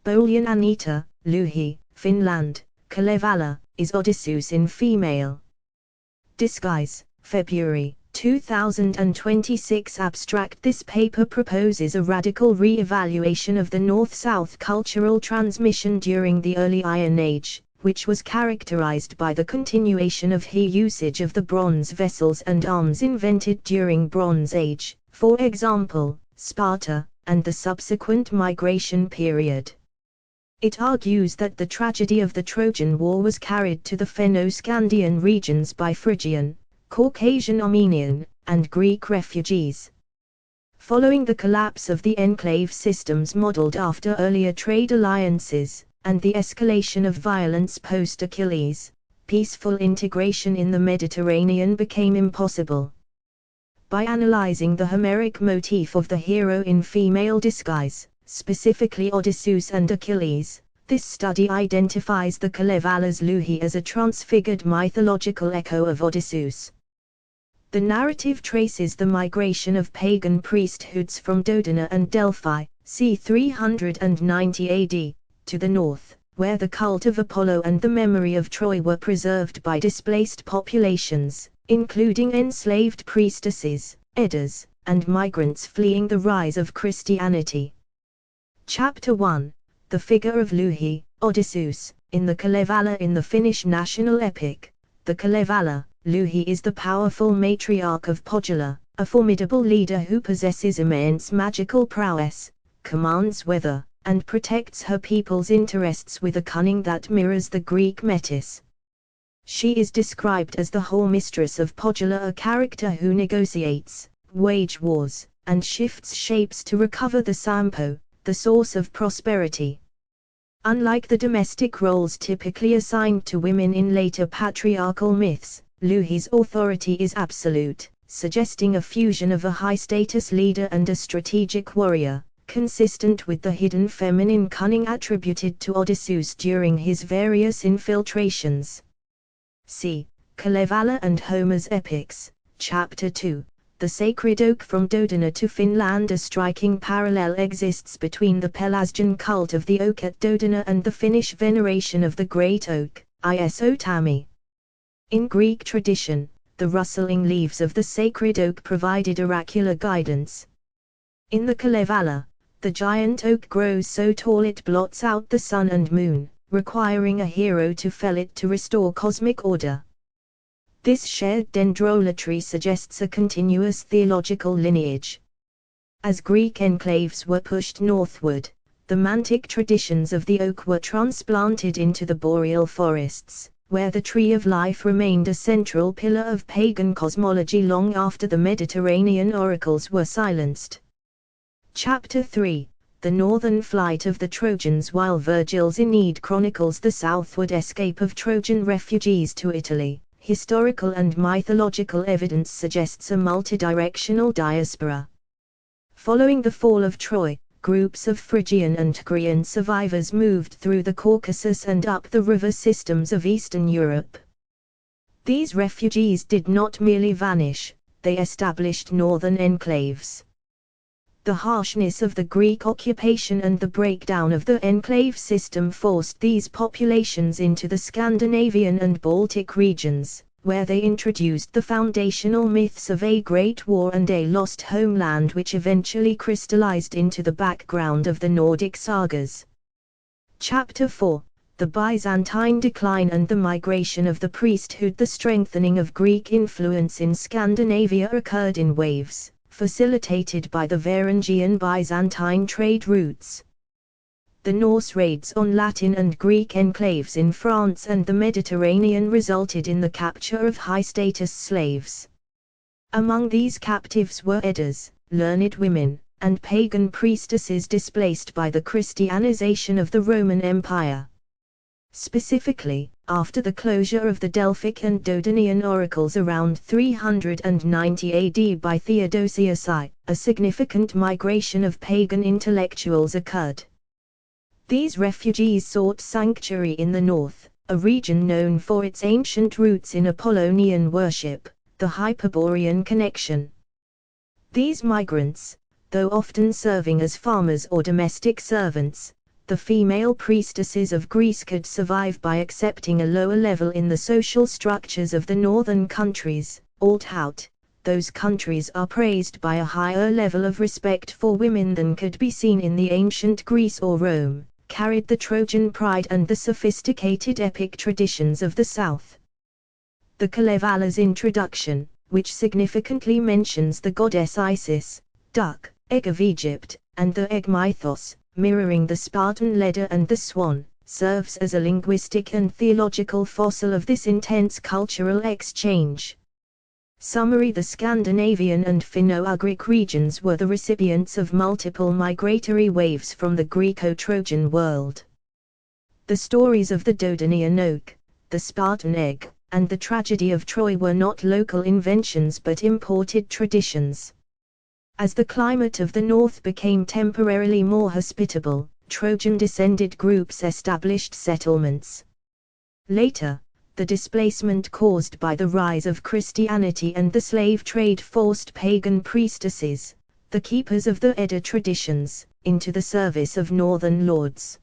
Bolyán Anita, Louhi, Finland. Kalevala, is Odysseus in female disguise. February 2026 Abstract. This paper proposes a radical re-evaluation of the North-South cultural transmission during the early Iron Age, which was characterized by the continuation of the usage of the bronze vessels and arms invented during Bronze Age, for example, Sparta, and the subsequent migration period. It argues that the tragedy of the Trojan War was carried to the Fenno-Scandian regions by Phrygian, Caucasian Armenian, and Greek refugees. Following the collapse of the enclave systems modeled after earlier trade alliances, and the escalation of violence post-Achilles, peaceful integration in the Mediterranean became impossible. By analyzing the Homeric motif of the hero in female disguise, specifically Odysseus and Achilles, this study identifies the Kalevala's Louhi as a transfigured mythological echo of Odysseus. The narrative traces the migration of pagan priesthoods from Dodona and Delphi, c. 390 AD, to the north, where the cult of Apollo and the memory of Troy were preserved by displaced populations, including enslaved priestesses, Eddas, and migrants fleeing the rise of Christianity. Chapter 1. The figure of Louhi, Odysseus, in the Kalevala. In the Finnish national epic, the Kalevala, Louhi is the powerful matriarch of Pohjola, a formidable leader who possesses immense magical prowess, commands weather, and protects her people's interests with a cunning that mirrors the Greek Metis. She is described as the whole mistress of Pohjola, a character who negotiates, wage wars, and shifts shapes to recover the Sampo, the source of prosperity. Unlike the domestic roles typically assigned to women in later patriarchal myths, Louhi's authority is absolute, suggesting a fusion of a high-status leader and a strategic warrior, consistent with the hidden feminine cunning attributed to Odysseus during his various infiltrations. See Kalevala and Homer's Epics, Chapter 2. The sacred oak from Dodona to Finland. A striking parallel exists between the Pelasgian cult of the oak at Dodona and the Finnish veneration of the great oak, Iso Tammi. In Greek tradition, the rustling leaves of the sacred oak provided oracular guidance. In the Kalevala, the giant oak grows so tall it blots out the sun and moon, requiring a hero to fell it to restore cosmic order. This shared dendrolatry suggests a continuous theological lineage. As Greek enclaves were pushed northward, the mantic traditions of the oak were transplanted into the boreal forests, where the tree of life remained a central pillar of pagan cosmology long after the Mediterranean oracles were silenced. Chapter 3. The northern flight of the Trojans. While Virgil's Aeneid chronicles the southward escape of Trojan refugees to Italy, historical and mythological evidence suggests a multidirectional diaspora. Following the fall of Troy, groups of Phrygian and Tigrian survivors moved through the Caucasus and up the river systems of Eastern Europe. These refugees did not merely vanish, they established northern enclaves. The harshness of the Greek occupation and the breakdown of the enclave system forced these populations into the Scandinavian and Baltic regions, where they introduced the foundational myths of a great war and a lost homeland, which eventually crystallized into the background of the Nordic sagas. Chapter 4. The Byzantine decline and the migration of the priesthood. The strengthening of Greek influence in Scandinavia occurred in waves, facilitated by the Varangian Byzantine trade routes. The Norse raids on Latin and Greek enclaves in France and the Mediterranean resulted in the capture of high-status slaves. Among these captives were Eddas, learned women, and pagan priestesses displaced by the Christianization of the Roman Empire. Specifically, after the closure of the Delphic and Dodonian oracles around 390 AD by Theodosius I, a significant migration of pagan intellectuals occurred. These refugees sought sanctuary in the north, a region known for its ancient roots in Apollonian worship, the Hyperborean connection. These migrants, though often serving as farmers or domestic servants, the female priestesses of Greece could survive by accepting a lower level in the social structures of the northern countries. Although those countries are praised by a higher level of respect for women than could be seen in the ancient Greece or Rome, carried the Trojan pride and the sophisticated epic traditions of the south. The Kalevala's introduction, which significantly mentions the goddess Isis, duck, egg of Egypt, and the egg mythos, mirroring the Spartan Leda and the swan, serves as a linguistic and theological fossil of this intense cultural exchange. Summary: the Scandinavian and Finno-Ugric regions were the recipients of multiple migratory waves from the Greco-Trojan world. The stories of the Dodonian oak, the Spartan egg, and the tragedy of Troy were not local inventions but imported traditions. As the climate of the north became temporarily more hospitable, Trojan-descended groups established settlements. Later, the displacement caused by the rise of Christianity and the slave trade forced pagan priestesses, the keepers of the Edda traditions, into the service of northern lords.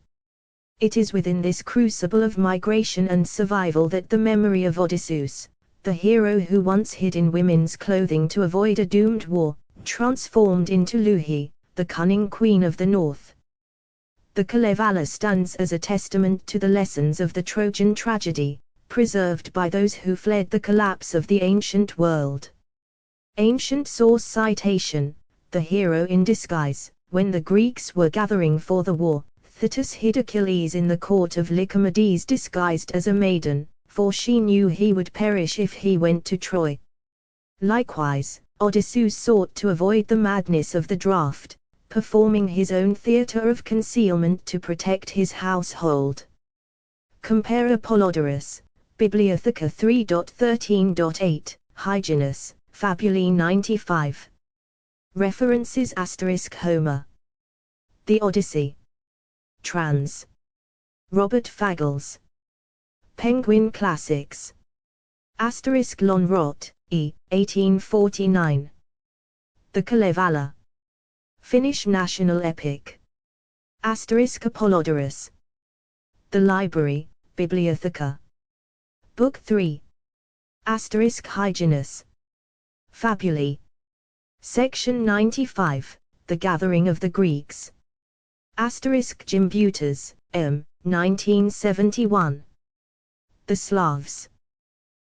It is within this crucible of migration and survival that the memory of Odysseus, the hero who once hid in women's clothing to avoid a doomed war, transformed into Louhi, the cunning queen of the north. The Kalevala stands as a testament to the lessons of the Trojan tragedy, preserved by those who fled the collapse of the ancient world. Ancient source citation: the hero in disguise. When the Greeks were gathering for the war, Thetis hid Achilles in the court of Lycomedes disguised as a maiden, for she knew he would perish if he went to Troy. Likewise, Odysseus sought to avoid the madness of the draft, performing his own theatre of concealment to protect his household. Compare Apollodorus, Bibliotheca 3.13.8, Hyginus, Fabulae 95. References * Homer. The Odyssey. Trans. Robert Fagles. Penguin Classics. * Lonrot, E. 1849. The Kalevala. Finnish national epic. * Apollodorus. The Library, Bibliotheca. Book 3. * Hyginus. Fabulae. Section 95, The Gathering of the Greeks. * Gimbutas, M. 1971. The Slavs.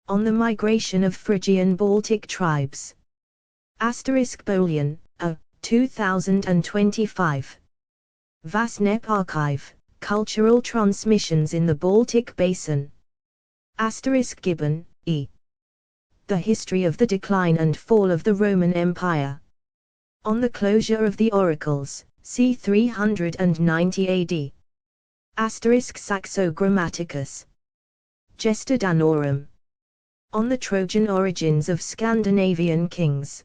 On the Migration of Phrygian Baltic Tribes. Bolyán, A. 2025. Vasnep Archive, Cultural Transmissions in the Baltic Basin. Gibbon, E. The History of the Decline and Fall of the Roman Empire. On the Closure of the Oracles, c. 390 AD. Saxo Grammaticus. Gesta Danorum. On the Trojan Origins of Scandinavian Kings.